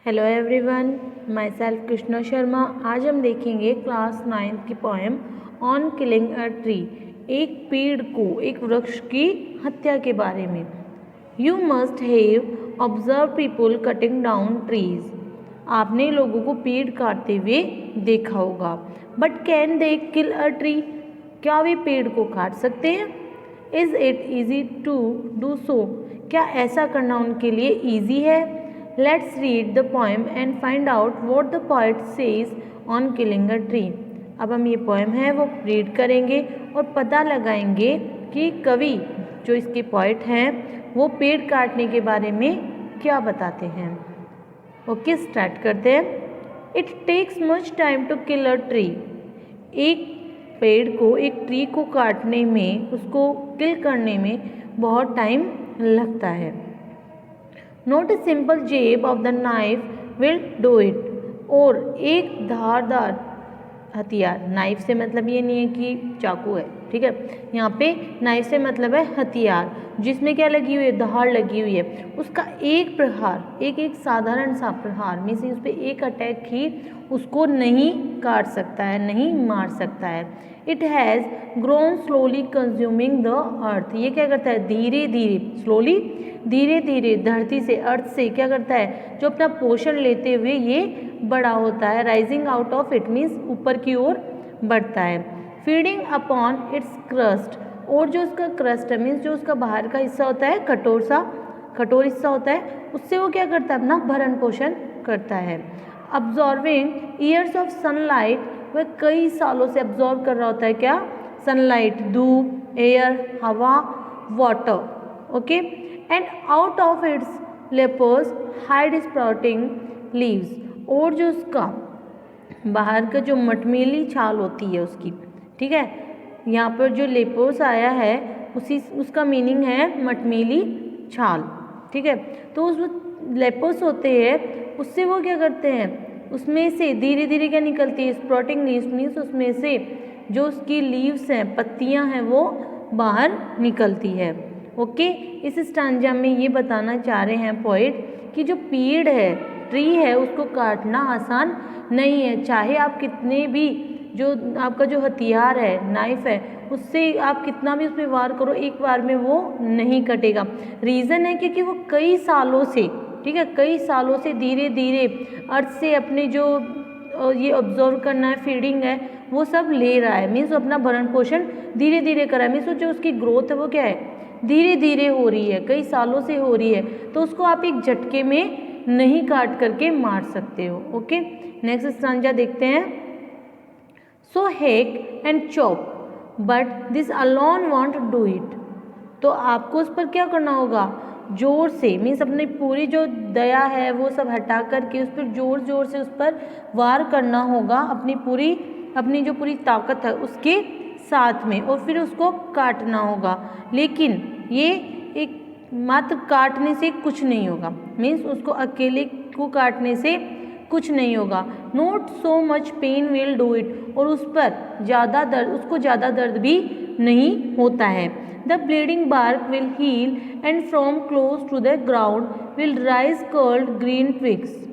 Hello everyone, my self Krishna Sharma. आज हम देखेंगे क्लास 9th की poem on killing a tree, एक पेड़ को, एक वृक्ष की हत्या के बारे में। You must have observe people cutting down trees. आपने लोगों को पेड़ काटते हुए देखा होगा। But can they kill a tree? क्या वे पेड़ को काट सकते हैं? Is it easy to do so? क्या ऐसा करना उनके लिए ईजी है? Let's read the poem and find out what the poet says on killing a tree. अब हम ये पोएम है वो रीड करेंगे और पता लगाएंगे कि कवि जो इसके पोएट हैं वो पेड़ काटने के बारे में क्या बताते हैं। ओके, स्टार्ट करते हैं। It takes much time to kill a tree. एक पेड़ को, एक ट्री को काटने में, उसको किल करने में बहुत टाइम लगता है। नॉट ए सिंपल जेब of the knife will do it. और एक धारदार हथियार, नाइफ से मतलब ये नहीं है कि चाकू है, ठीक है। यहाँ पे नाइफ से मतलब है हथियार, जिसमें क्या लगी हुई है, धार लगी हुई है। उसका एक प्रहार, एक साधारण सा प्रहार में से उस पर एक अटैक ही उसको नहीं काट सकता है, नहीं मार सकता है। It has grown slowly consuming the earth. ये क्या करता है, धीरे धीरे, स्लोली, धीरे धीरे धरती से, अर्थ से क्या करता है, जो अपना पोषण लेते हुए ये बड़ा होता है। Rising out of it means ऊपर की ओर बढ़ता है। Feeding upon its crust. और जो उसका क्रस्ट है मीन्स जो उसका बाहर का हिस्सा होता है, कठोर हिस्सा होता है, उससे वो क्या करता है, अपना भरण पोषण करता है। अब्जॉर्विंग ईयर्स ऑफ सनलाइट, वह कई सालों से अब्जॉर्व कर रहा होता है क्या, सनलाइट, धूप, एयर, हवा, water, okay. And out of its lepers hide sprouting leaves. और जो उसका बाहर का जो मटमेली छाल होती है उसकी, ठीक है, यहाँ पर जो लेपोस आया है उसका मीनिंग है मटमेली छाल, ठीक है। तो उस लेपोस होते हैं, उससे वो क्या करते हैं, उसमें से धीरे धीरे क्या निकलती है, स्प्राउटिंग लीव्स मीन्स उसमें से जो उसकी लीव्स हैं, पत्तियां हैं, वो बाहर निकलती है। ओके, इस स्टांजा में ये बताना चाह रहे हैं पोएट कि जो पेड़ है, ट्री है, उसको काटना आसान नहीं है। चाहे आप कितने भी, जो आपका जो हथियार है, नाइफ है, उससे आप कितना भी उस पर वार करो, एक बार में वो नहीं कटेगा। रीज़न है क्योंकि वो कई सालों से, ठीक है, कई सालों से धीरे धीरे अर्थ से अपने जो ये ऑब्जर्व करना है, फीडिंग है, वो सब ले रहा है। मीन्स अपना भरण पोषण धीरे धीरे कर रहा है। मीन्स जो उसकी ग्रोथ है वो क्या है, धीरे धीरे हो रही है, कई सालों से हो रही है। तो उसको आप एक झटके में नहीं काट करके मार सकते हो। ओके, नेक्स्ट स्टांजा देखते हैं। So hack and chop but this alone won't do it. तो आपको उस पर क्या करना होगा, जोर से, मीन्स अपनी पूरी जो दया है वो सब हटा करके उस पर जोर जोर से उस पर वार करना होगा, अपनी जो पूरी ताकत है उसके साथ में, और फिर उसको काटना होगा। लेकिन ये एक मात्र काटने से कुछ नहीं होगा, मीन्स उसको अकेले को काटने से कुछ नहीं होगा। Not so much pain will do it. और उस पर ज़्यादा दर्द, उसको ज़्यादा दर्द भी नहीं होता है। The bleeding bark will heal and from close to the ground will rise curled green twigs.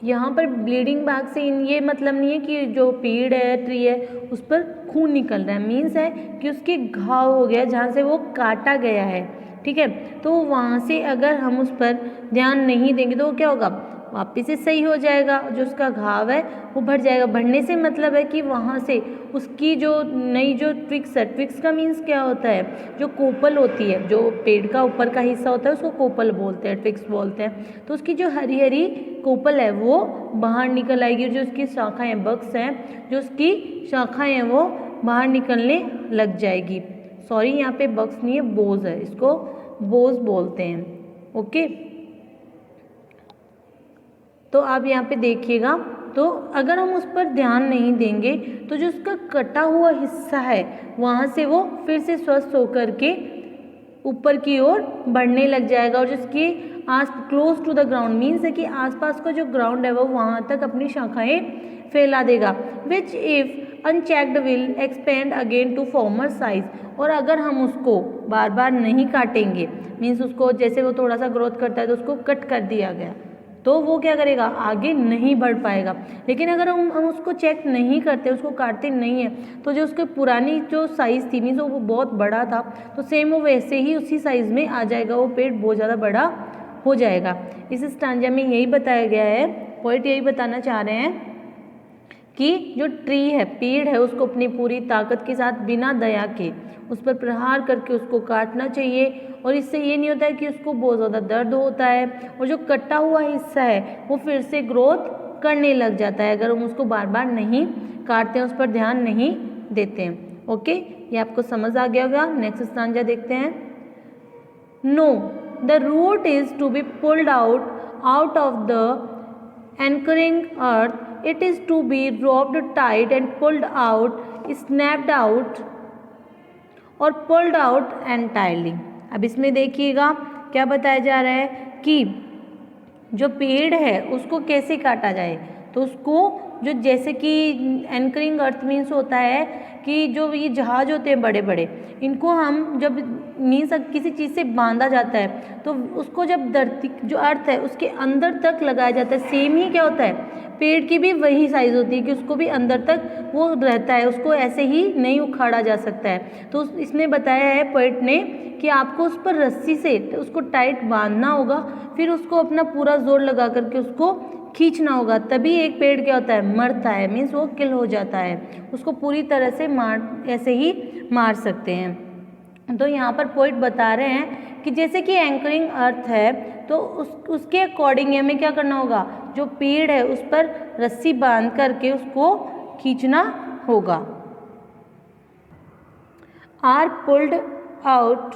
यहाँ पर ब्लीडिंग बार्क से ये मतलब नहीं है कि जो पेड़ है, ट्री है, उस पर खून निकल रहा है। मीन्स है कि उसके घाव हो गया जहाँ से वो काटा गया है, ठीक है। तो वहाँ से अगर हम उस पर ध्यान नहीं देंगे तो वो क्या होगा, वापस से सही हो जाएगा। जो उसका घाव है वो बढ़ जाएगा। बढ़ने से मतलब है कि वहाँ से उसकी जो नई जो ट्विक्स है, ट्विक्स का मीन्स क्या होता है, जो कोपल होती है, जो पेड़ का ऊपर का हिस्सा होता है उसको कोपल बोलते हैं, ट्विक्स बोलते हैं। तो उसकी जो हरी हरी कोपल है वो बाहर निकल आएगी। जो उसकी शाखाएँ, बक्स हैं, जो उसकी शाखाएँ हैं वो बाहर निकलने लग जाएगी। सॉरी, यहाँ पे बक्स नहीं है, बोझ है, इसको बोझ बोलते हैं। ओके, तो आप यहाँ पे देखिएगा, तो अगर हम उस पर ध्यान नहीं देंगे तो जो उसका कटा हुआ हिस्सा है वहाँ से वो फिर से स्वस्थ होकर के ऊपर की ओर बढ़ने लग जाएगा। और जिसकी close to the ground means है कि आसपास का जो ग्राउंड है वो वहाँ तक अपनी शाखाएं फैला देगा। Which if unchecked will expand again to former size. और अगर हम उसको बार बार नहीं काटेंगे, मीन्स उसको जैसे वो थोड़ा सा ग्रोथ करता है तो उसको कट कर दिया गया, तो वो क्या करेगा, आगे नहीं बढ़ पाएगा। लेकिन अगर हम उसको चेक नहीं करते, उसको काटते नहीं है, तो जो उसकी पुरानी जो साइज़ थी, मीन्स वो बहुत बड़ा था, तो सेम वो वैसे ही उसी साइज़ में आ जाएगा, वो पेड़ बहुत ज़्यादा बड़ा हो जाएगा। इस स्टांजा में यही बताया गया है, पोएट यही बताना चाह रहे हैं कि जो ट्री है, पेड़ है, उसको अपनी पूरी ताकत के साथ बिना दया के उस पर प्रहार करके उसको काटना चाहिए। और इससे ये नहीं होता है कि उसको बहुत ज़्यादा दर्द होता है, और जो कटा हुआ हिस्सा है वो फिर से ग्रोथ करने लग जाता है अगर हम उसको बार बार नहीं काटते हैं, उस पर ध्यान नहीं देते हैं। ओके, ये आपको समझ आ गया होगा। नेक्स्ट स्टांजा देखते हैं। No, the root is to be pulled out of the anchoring earth, it is to be roped tight and pulled out, snapped out और pulled out entirely। अब इसमें देखिएगा क्या बताया जा रहा है कि जो पेड़ है उसको कैसे काटा जाए। तो उसको जो जैसे कि एंकरिंग अर्थ मीन्स होता है कि जो ये जहाज होते हैं बड़े बड़े, इनको हम जब मीन्स किसी चीज़ से बांधा जाता है तो उसको जब धरती जो अर्थ है उसके अंदर तक लगाया जाता है। सेम ही क्या होता है, पेड़ की भी वही साइज़ होती है कि उसको भी अंदर तक वो रहता है, उसको ऐसे ही नहीं उखाड़ा जा सकता है। तो इसने बताया है पोएट ने कि आपको उस पर रस्सी से उसको टाइट बांधना होगा, फिर उसको अपना पूरा जोर लगा करके उसको खींचना होगा, तभी एक पेड़ क्या होता है, मरता है, मीन्स वो किल हो जाता है। उसको पूरी तरह से ऐसे ही मार सकते हैं। तो यहाँ पर पोएट बता रहे हैं कि जैसे कि एंकरिंग अर्थ है तो उसके अकॉर्डिंग हमें क्या करना होगा, जो पेड़ है उस पर रस्सी बांध करके उसको खींचना होगा। आर पुल्ड आउट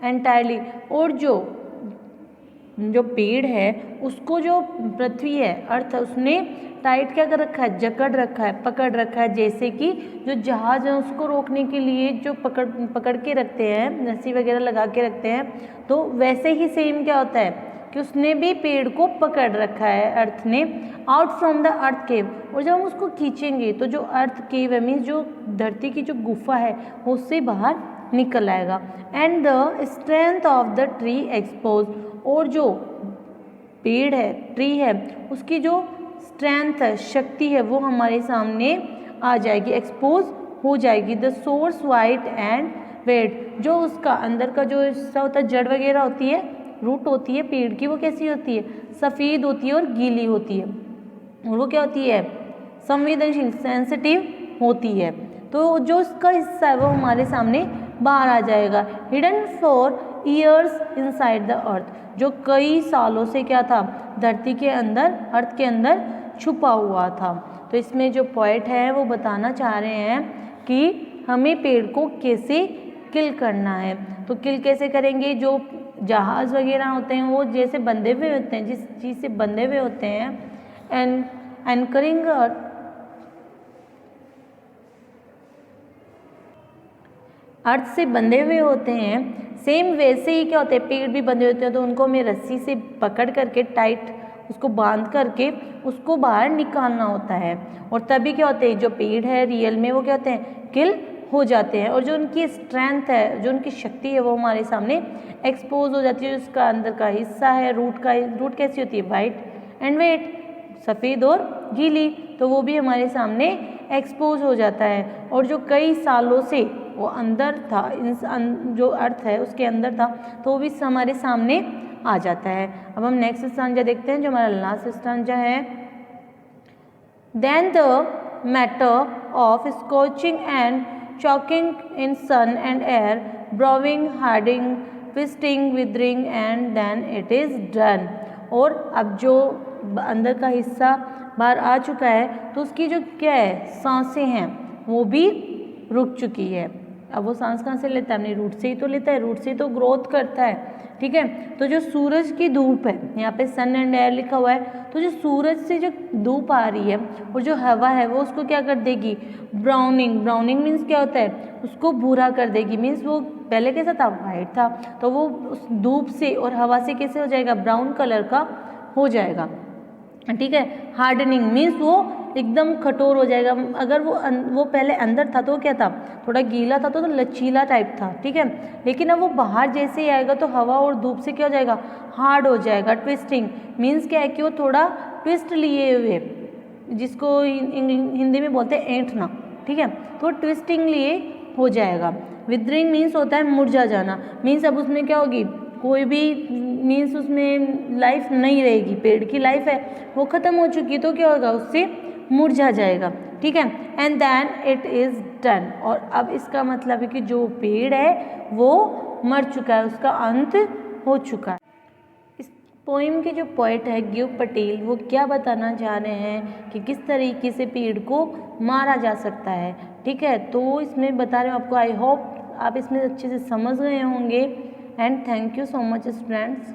एंटायरली, और जो पेड़ है उसको जो पृथ्वी है, अर्थ है, उसने टाइट क्या कर रखा है, जकड़ रखा है, पकड़ रखा है। जैसे कि जो जहाज है उसको रोकने के लिए जो पकड़ के रखते हैं, रस्सी वगैरह लगा के रखते हैं, तो वैसे ही सेम क्या होता है कि उसने भी पेड़ को पकड़ रखा है अर्थ ने, आउट फ्रॉम द अर्थ केव। और जब हम उसको खींचेंगे तो जो अर्थ केव है, मीन्स जो धरती की जो गुफा है, उससे बाहर निकल आएगा। And the strength of the tree expose, और जो पेड़ है, ट्री है, उसकी जो स्ट्रेंथ है, शक्ति है, वो हमारे सामने आ जाएगी, एक्सपोज हो जाएगी। The source white and wet, जो उसका अंदर का जो हिस्सा होता है, जड़ वगैरह होती है, रूट होती है पेड़ की, वो कैसी होती है, सफ़ेद होती है और गीली होती है, और वो क्या होती है, संवेदनशील, सेंसिटिव होती है। तो जो उसका हिस्सा है वो हमारे सामने बाहर आ जाएगा। Hidden for years inside the earth, जो कई सालों से क्या था, धरती के अंदर, अर्थ के अंदर छुपा हुआ था। तो इसमें जो पोएट है वो बताना चाह रहे हैं कि हमें पेड़ को कैसे किल करना है। तो किल कैसे करेंगे, जो जहाज़ वगैरह होते हैं वो जैसे बंधे हुए होते हैं, जिस चीज़ से बंधे हुए होते हैं, एंकरिंग अर्थ से बंधे हुए होते हैं, सेम वैसे ही क्या होते हैं, पेड़ भी बंधे होते हैं, तो उनको हमें रस्सी से पकड़ करके टाइट उसको बांध करके उसको बाहर निकालना होता है। और तभी क्या होते हैं, जो पेड़ है रियल में वो क्या होते हैं, किल हो जाते हैं। और जो उनकी स्ट्रेंथ है, जो उनकी शक्ति है, वो हमारे सामने एक्सपोज हो जाती है। उसका अंदर का हिस्सा है, रूट कैसी होती है, वाइट एंड वेट, सफ़ेद और गीली, तो वो भी हमारे सामने एक्सपोज हो जाता है। और जो कई सालों से वो अंदर था, जो अर्थ है उसके अंदर था, तो वो भी हमारे सामने आ जाता है। अब हम नेक्स्ट स्टांजा देखते हैं, जो हमारा लास्ट स्टांजा है। Then the matter of scorching and choking in sun and air, browning, hardening, twisting, withering, and then it is done. और अब जो अंदर का हिस्सा बाहर आ चुका है, तो उसकी जो क्या है, सांसें हैं, वो भी रुक चुकी है। अब वो सांस कहाँ से लेता है, अपने रूट से ही तो लेता है, रूट से तो ग्रोथ करता है, ठीक है। तो जो सूरज की धूप है, यहाँ पे सन एंड एयर लिखा हुआ है, तो जो सूरज से जो धूप आ रही है और जो हवा है वो उसको क्या कर देगी, ब्राउनिंग मीन्स क्या होता है, उसको भूरा कर देगी। मीन्स वो पहले कैसा था, वाइट था, तो वो उस धूप से और हवा से कैसे हो जाएगा, ब्राउन कलर का हो जाएगा, ठीक है। हार्डनिंग मीन्स वो एकदम कठोर हो जाएगा। अगर वो पहले अंदर था तो क्या था, थोड़ा गीला था तो लचीला टाइप था, ठीक है। लेकिन अब वो बाहर जैसे ही आएगा तो हवा और धूप से क्या हो जाएगा, हार्ड हो जाएगा। ट्विस्टिंग मीन्स क्या है कि वो थोड़ा ट्विस्ट लिए हुए, जिसको हिंदी में बोलते हैं ऐंठना, ठीक है। तो ट्विस्टिंग लिए हो जाएगा। विदरिंग मीन्स होता है मुरझा जाना, मीन्स अब उसमें क्या होगी, कोई भी मीन्स उसमें लाइफ नहीं रहेगी, पेड़ की लाइफ है वो ख़त्म हो चुकी है तो क्या होगा, उससे मुरझा जाएगा, ठीक है। And then it is done, और अब इसका मतलब है कि जो पेड़ है वो मर चुका है, उसका अंत हो चुका है। इस पोइम के जो पोएट है गिव पटेल, वो क्या बताना चाह रहे हैं कि किस तरीके से पेड़ को मारा जा सकता है, ठीक है। तो इसमें बता रहे हो आपको, आई होप आप इसमें अच्छे से समझ गए होंगे। And thank you so much students.